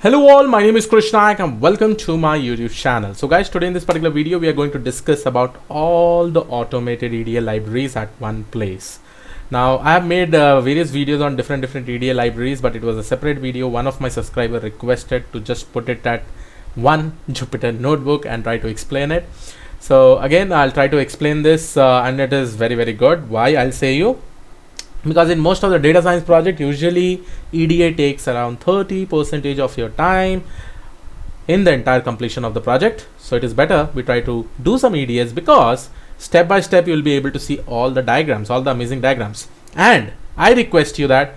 Hello all, my name is Krishnaik and welcome to my YouTube channel. So guys, today in this particular video we are going to discuss about all the automated EDA libraries at one place. Now I have made various videos on different EDA libraries, but it was a separate video. One of my subscriber requested to just put it at one Jupyter notebook and try to explain it. So again, I'll try to explain this and it is very good. Why? I'll say you. Because in most of the data science project, usually EDA takes around 30% of your time in the entire completion of the project. So it is better we try to do some EDAs, because step by step you will be able to see all the diagrams, all the amazing diagrams. And I request you that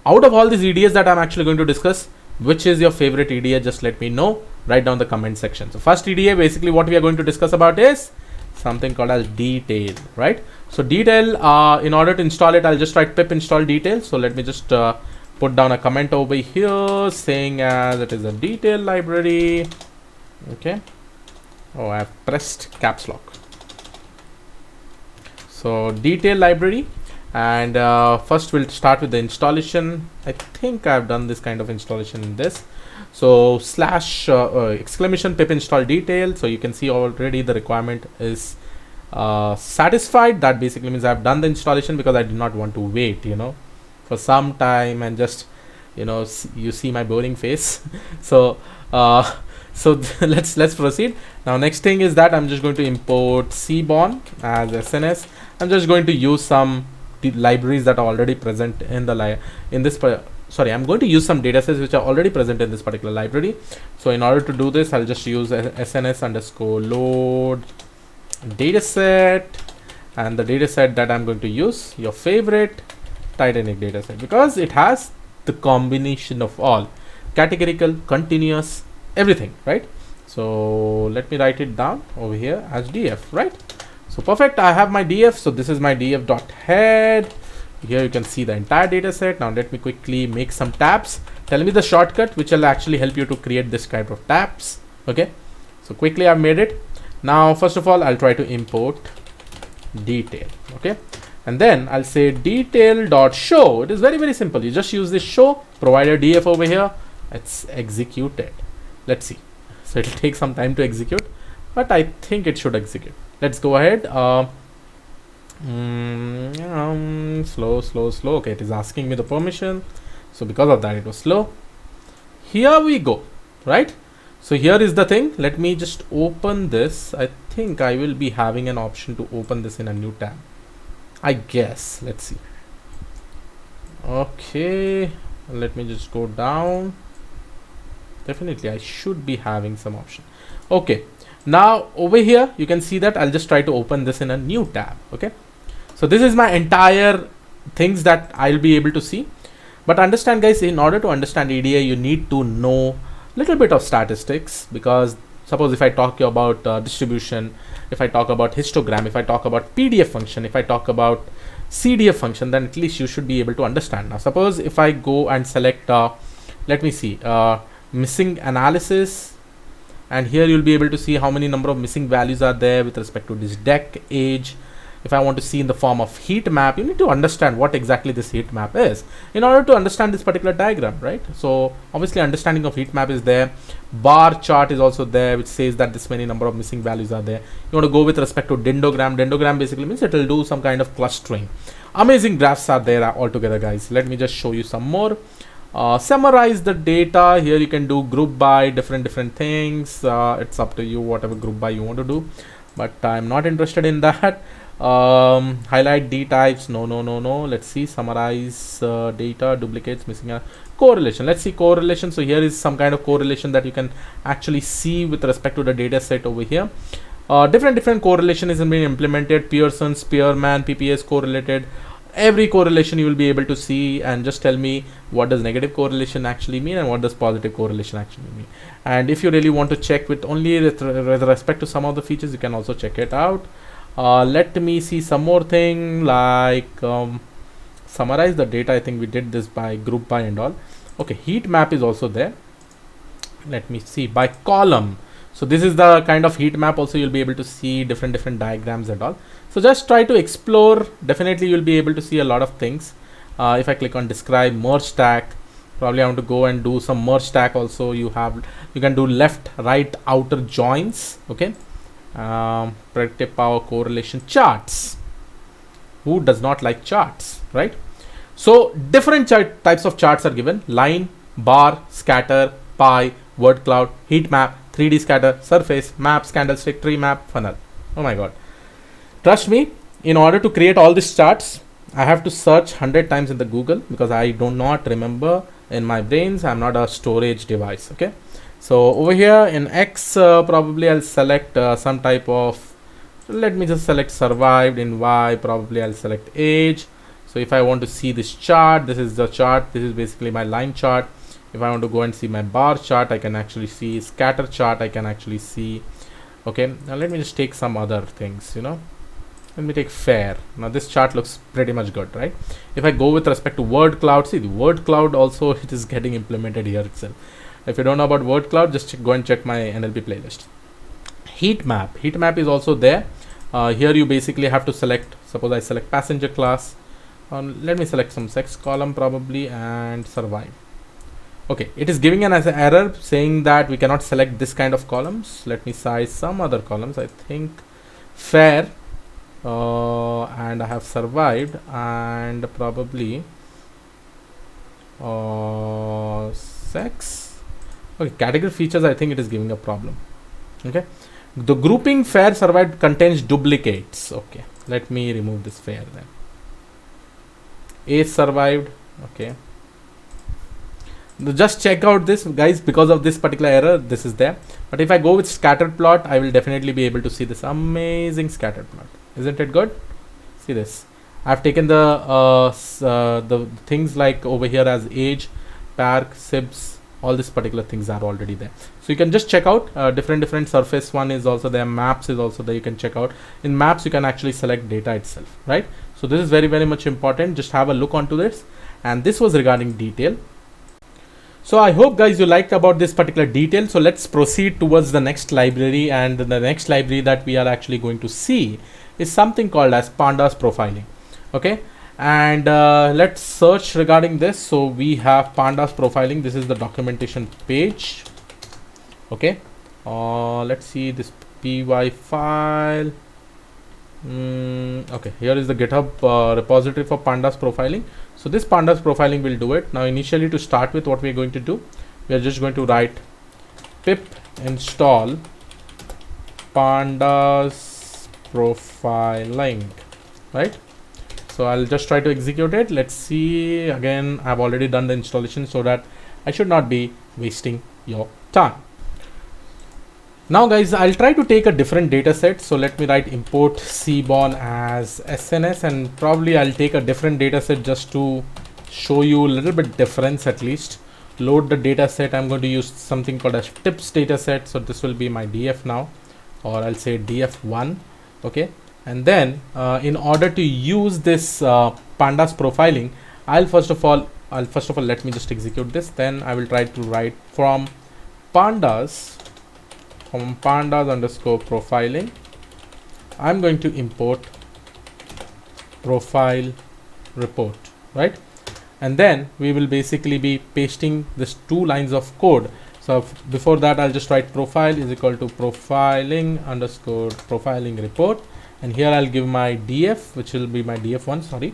out of all these EDAs that I'm actually going to discuss, which is your favorite EDA? Just let me know. Write down the comment section. So first EDA, basically what we are going to discuss about is something called as detail, right? So detail, in order to install it, I'll just write pip install detail. So let me just put down a comment over here saying as it is a detail library. Okay. Oh, I have pressed caps lock. So detail library, and first we'll start with the installation. I think I've done this kind of installation in this. So slash exclamation pip install detail. So you can see already the requirement is satisfied. That basically means I've done the installation, because I did not want to wait, for some time and just, you see my boring face. So let's proceed. Now next thing is that I'm just going to import cborn as SNS. I'm just going to use some libraries that are already present in the I'm going to use some datasets which are already present in this particular library. So in order to do this, I'll just use SNS underscore load dataset, and the dataset that I'm going to use, your favorite Titanic dataset, because it has the combination of all categorical, continuous, everything, right? So let me write it down over here as df, right? So perfect, I have my df. So this is my df.head. Here you can see the entire data set. Now let me quickly make some tabs. Tell me the shortcut which will actually help you to create this type of tabs. Okay, so quickly I've made it. Now first of all, I'll try to import detail. Okay, and then I'll say detail.show. It is very simple. You just use this show, provide a df over here. It's executed. Let's see. So it'll take some time to execute, but I think it should execute. Let's go ahead. Slow. Okay, it is asking me the permission, so because of that it was slow. Here we go, right? So here is the thing. Let me just open this. I think I will be having an option to open this in a new tab, I guess. Let's see. Okay, let me just go down. Definitely I should be having some option. Okay, now over here you can see that I'll just try to open this in a new tab. Okay, so this is my entire things that I'll be able to see. But understand guys, in order to understand EDA, you need to know little bit of statistics, because suppose if I talk about distribution, if I talk about histogram, if I talk about PDF function, if I talk about CDF function, then at least you should be able to understand. Now suppose if I go and select, let me see, missing analysis, and here you'll be able to see how many number of missing values are there with respect to this deck age. If I want to see in the form of heat map, you need to understand what exactly this heat map is in order to understand this particular diagram, right? So obviously understanding of heat map is there. Bar chart is also there, which says that this many number of missing values are there. You want to go with respect to dendrogram. Dendrogram basically means it will do some kind of clustering. Amazing graphs are there altogether, guys. Let me just show you some more. Summarize the data. Here you can do group by different things. It's up to you, whatever group by you want to do, but I'm not interested in that. Highlight D types, no. Let's see, summarize data, duplicates, missing correlation. Let's see correlation. So here is some kind of correlation that you can actually see with respect to the data set over here. Different correlation is being implemented. Pearson, Spearman, PPS correlated. Every correlation you will be able to see, and just tell me what does negative correlation actually mean and what does positive correlation actually mean. And if you really want to check with only with respect to some of the features, you can also check it out. Let me see some more thing like summarize the data. I think we did this by group by and all. Okay, heat map is also there. Let me see by column. So this is the kind of heat map. Also you'll be able to see different diagrams and all. So just try to explore. Definitely you'll be able to see a lot of things. If I click on describe, merge stack, Probably I want to go and do some merge stack also. You can do left, right, outer joins. Okay. Predictive power correlation charts. Who does not like charts, right? So different types of charts are given: line, bar, scatter, pie, word cloud, heat map, 3D scatter, surface, maps, candlestick, tree map, funnel. Oh my god. Trust me, in order to create all these charts, I have to search 100 times in the Google, because I do not remember in my brains. I'm not a storage device. Okay. So over here in X, probably I'll select some type of, let me just select survived. In Y, probably I'll select age. So if I want to see this chart, this is the chart. This is basically my line chart. If I want to go and see my bar chart, I can actually see scatter chart. I can actually see. Okay. Now let me just take some other things, Let me take fair. Now this chart looks pretty much good, right? If I go with respect to word cloud, see the word cloud also, it is getting implemented here itself. If you don't know about word cloud, just go and check my NLP playlist. Heat map is also there. Here you basically have to select, suppose I select passenger class. Let me select some sex column probably and survive. Okay, it is giving an error saying that we cannot select this kind of columns. Let me size some other columns. I think fair, and I have survived, and probably sex. Okay, category features, I think it is giving a problem. Okay, the grouping fair survived contains duplicates. Okay, let me remove this fair then. Age survived. Okay, just check out this, guys. Because of this particular error, this is there. But if I go with scattered plot, I will definitely be able to see this amazing scattered plot. Isn't it good? See this. I've taken the things like over here as age, park, sibs. All these particular things are already there. So you can just check out different surface. One is also there. Maps is also there. You can check out. In maps, you can actually select data itself, right? So this is very much important. Just have a look onto this. And this was regarding detail. So I hope, guys, you liked about this particular detail. So let's proceed towards the next library, and the next library that we are actually going to see is something called as pandas profiling. Okay, and let's search regarding this. So we have pandas profiling. This is the documentation page. Okay, let's see this py file. Okay, here is the GitHub repository for pandas profiling. So this pandas profiling will do it. Now initially, to start with, what we are going to do, we are just going to write pip install pandas profiling, right? So I'll just try to execute it. Let's see. Again, I've already done the installation, so that I should not be wasting your time. Now, guys, I'll try to take a different data set. So let me write import cborn as SNS, and probably I'll take a different data set just to show you a little bit difference at least. Load the data set. I'm going to use something called as tips data set. So this will be my DF now, or I'll say DF1. Okay. And then in order to use this pandas profiling, I'll first of all let me just execute this. Then I will try to write from pandas underscore profiling. I'm going to import profile report, right? And then we will basically be pasting this 2 lines of code. So before that, I'll just write profile is equal to profiling underscore profiling report, and here I'll give my df, which will be my df1, sorry,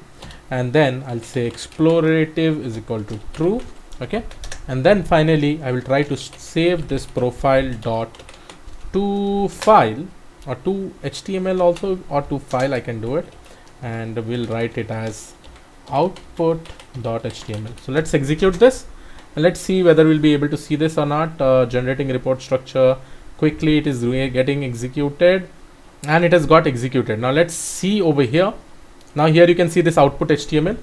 and then I'll say explorative is equal to true. Okay, and then finally I will try to save this profile dot to file, or to HTML also, or to file. I can do it, and we'll write it as output.html. So let's execute this, and let's see whether we'll be able to see this or not. Generating report structure quickly. It is getting executed, and it has got executed. Now let's see over here. Now here you can see this output HTML.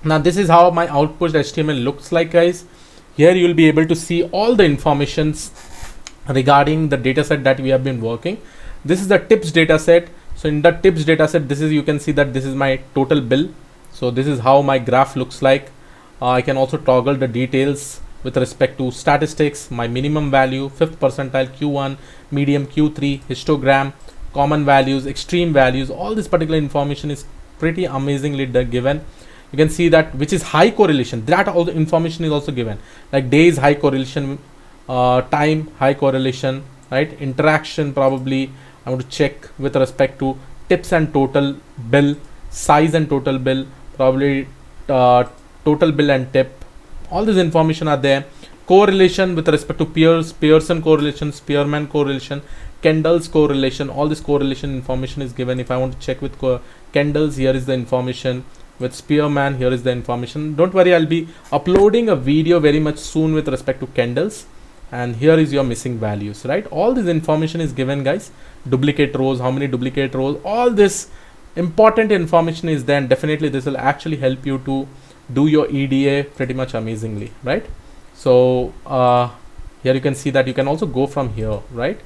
Now this is how my output HTML looks like, guys. Here you will be able to see all the informations regarding the data set that we have been working. This is the tips data set. So in the tips data set, this is, you can see that this is my total bill. So this is how my graph looks like. I can also toggle the details with respect to statistics, my minimum value, 5th percentile, Q1, medium, Q3, histogram, common values, extreme values. All this particular information is pretty amazingly given. you can see that which is high correlation, that all the information is also given, like days high correlation, time high correlation, right? Interaction, probably I want to check with respect to tips and total bill, size and total bill, probably total bill and tip. All this information are there. Correlation with respect to peers, Pearson correlation, Spearman correlation, Kendall's correlation. All this correlation information is given. If I want to check with Kendall's, here is the information. With Spearman, here is the information. Don't worry, I'll be uploading a video very much soon with respect to Kendall's, and here is your missing values, right? All this information is given, guys. Duplicate rows, how many duplicate rows, all this important information is there, and definitely this will actually help you to do your EDA pretty much amazingly, right? So here you can see that you can also go from here, right?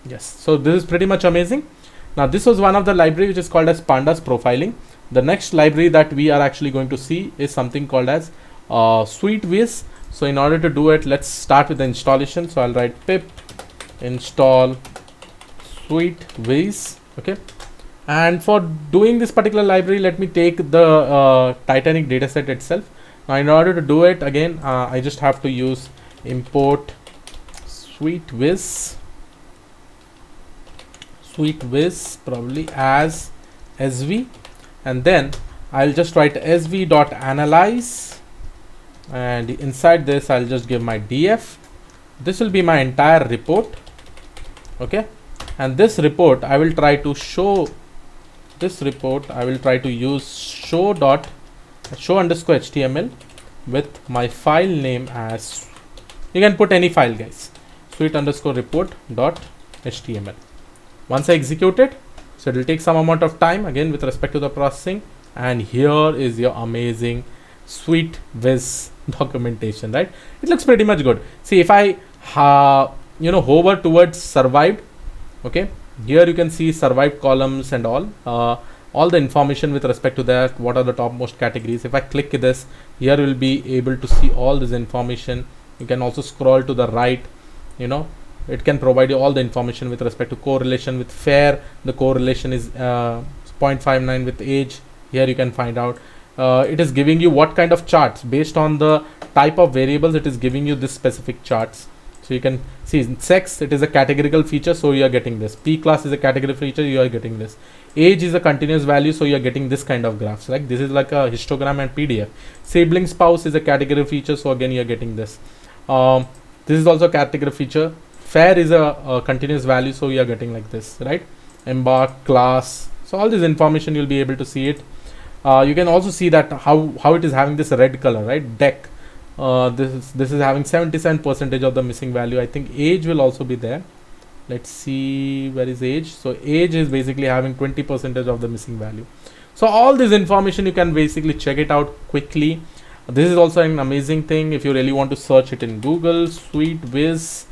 Yes, so this is pretty much amazing. Now this was one of the library which is called as pandas profiling. The next library that we are actually going to see is something called as sweetviz. So in order to do it, let's start with the installation. So I'll write pip install sweetviz. Okay, and for doing this particular library, let me take the Titanic dataset itself. Now in order to do it, again I just have to use import sweetviz probably as sv, and then I'll just write sv.analyze, and inside this I'll just give my df. This will be my entire report. Okay, and this report I will try to show, this report I will try to use show underscore html with my file name as, you can put any file, guys, sweet underscore report dot html. Once I execute it, so it will take some amount of time again with respect to the processing, and here is your amazing sweetviz documentation, right? It looks pretty much good. See, if I hover towards survived, okay, here you can see survived columns and all the information with respect to that, what are the topmost categories. If I click this, here you will be able to see all this information. You can also scroll to the right, it can provide you all the information with respect to correlation. With fair, the correlation is 0.59. with age, here you can find out. It is giving you what kind of charts based on the type of variables. It is giving you this specific charts. So you can see in sex, it is a categorical feature, so you are getting this. P class is a category feature, you are getting this. Age is a continuous value, so you are getting this kind of graphs. Like this is like a histogram and PDF. Sibling spouse is a category feature, so again you are getting this. This is also a category feature. Fair is a continuous value, so you are getting like this, right? Embark, class. So all this information you'll be able to see it. You can also see that how it is having this red color, right? Deck. This is having 77% of the missing value. I think age will also be there. Let's see, where is age? So age is basically having 20% of the missing value. So all this information you can basically check it out quickly. This is also an amazing thing if you really want to search it in Google, sweetviz,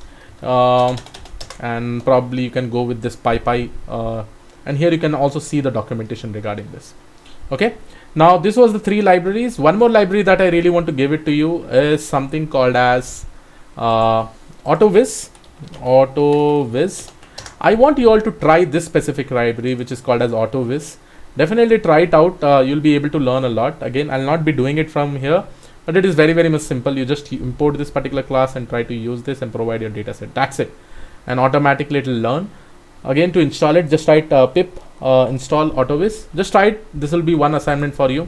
and probably you can go with this PyPy, and here you can also see the documentation regarding this. Okay, now this was the 3 libraries. One more library that I really want to give it to you is something called as autoviz. I want you all to try this specific library which is called as autoviz. Definitely try it out. You'll be able to learn a lot. Again, I'll not be doing it from here, but it is very much simple. You just import this particular class and try to use this and provide your data set. That's it, and automatically it will learn. Again, to install it, just write pip install autoviz. Just try it. This will be one assignment for you,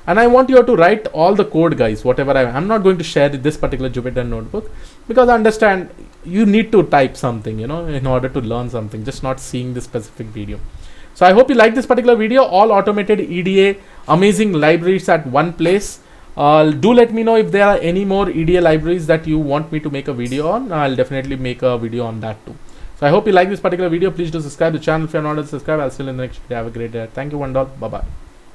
and I want you to write all the code, guys. Whatever I'm not going to share this particular Jupyter notebook, because I understand you need to type something, in order to learn something, just not seeing this specific video. So I hope you like this particular video. All automated EDA amazing libraries at one place. Do let me know if there are any more EDA libraries that you want me to make a video on. I'll definitely make a video on that too. So I hope you like this particular video. Please do subscribe to the channel if you're not subscribed. I'll see you in the next video. Have a great day. Thank you, one. Bye bye.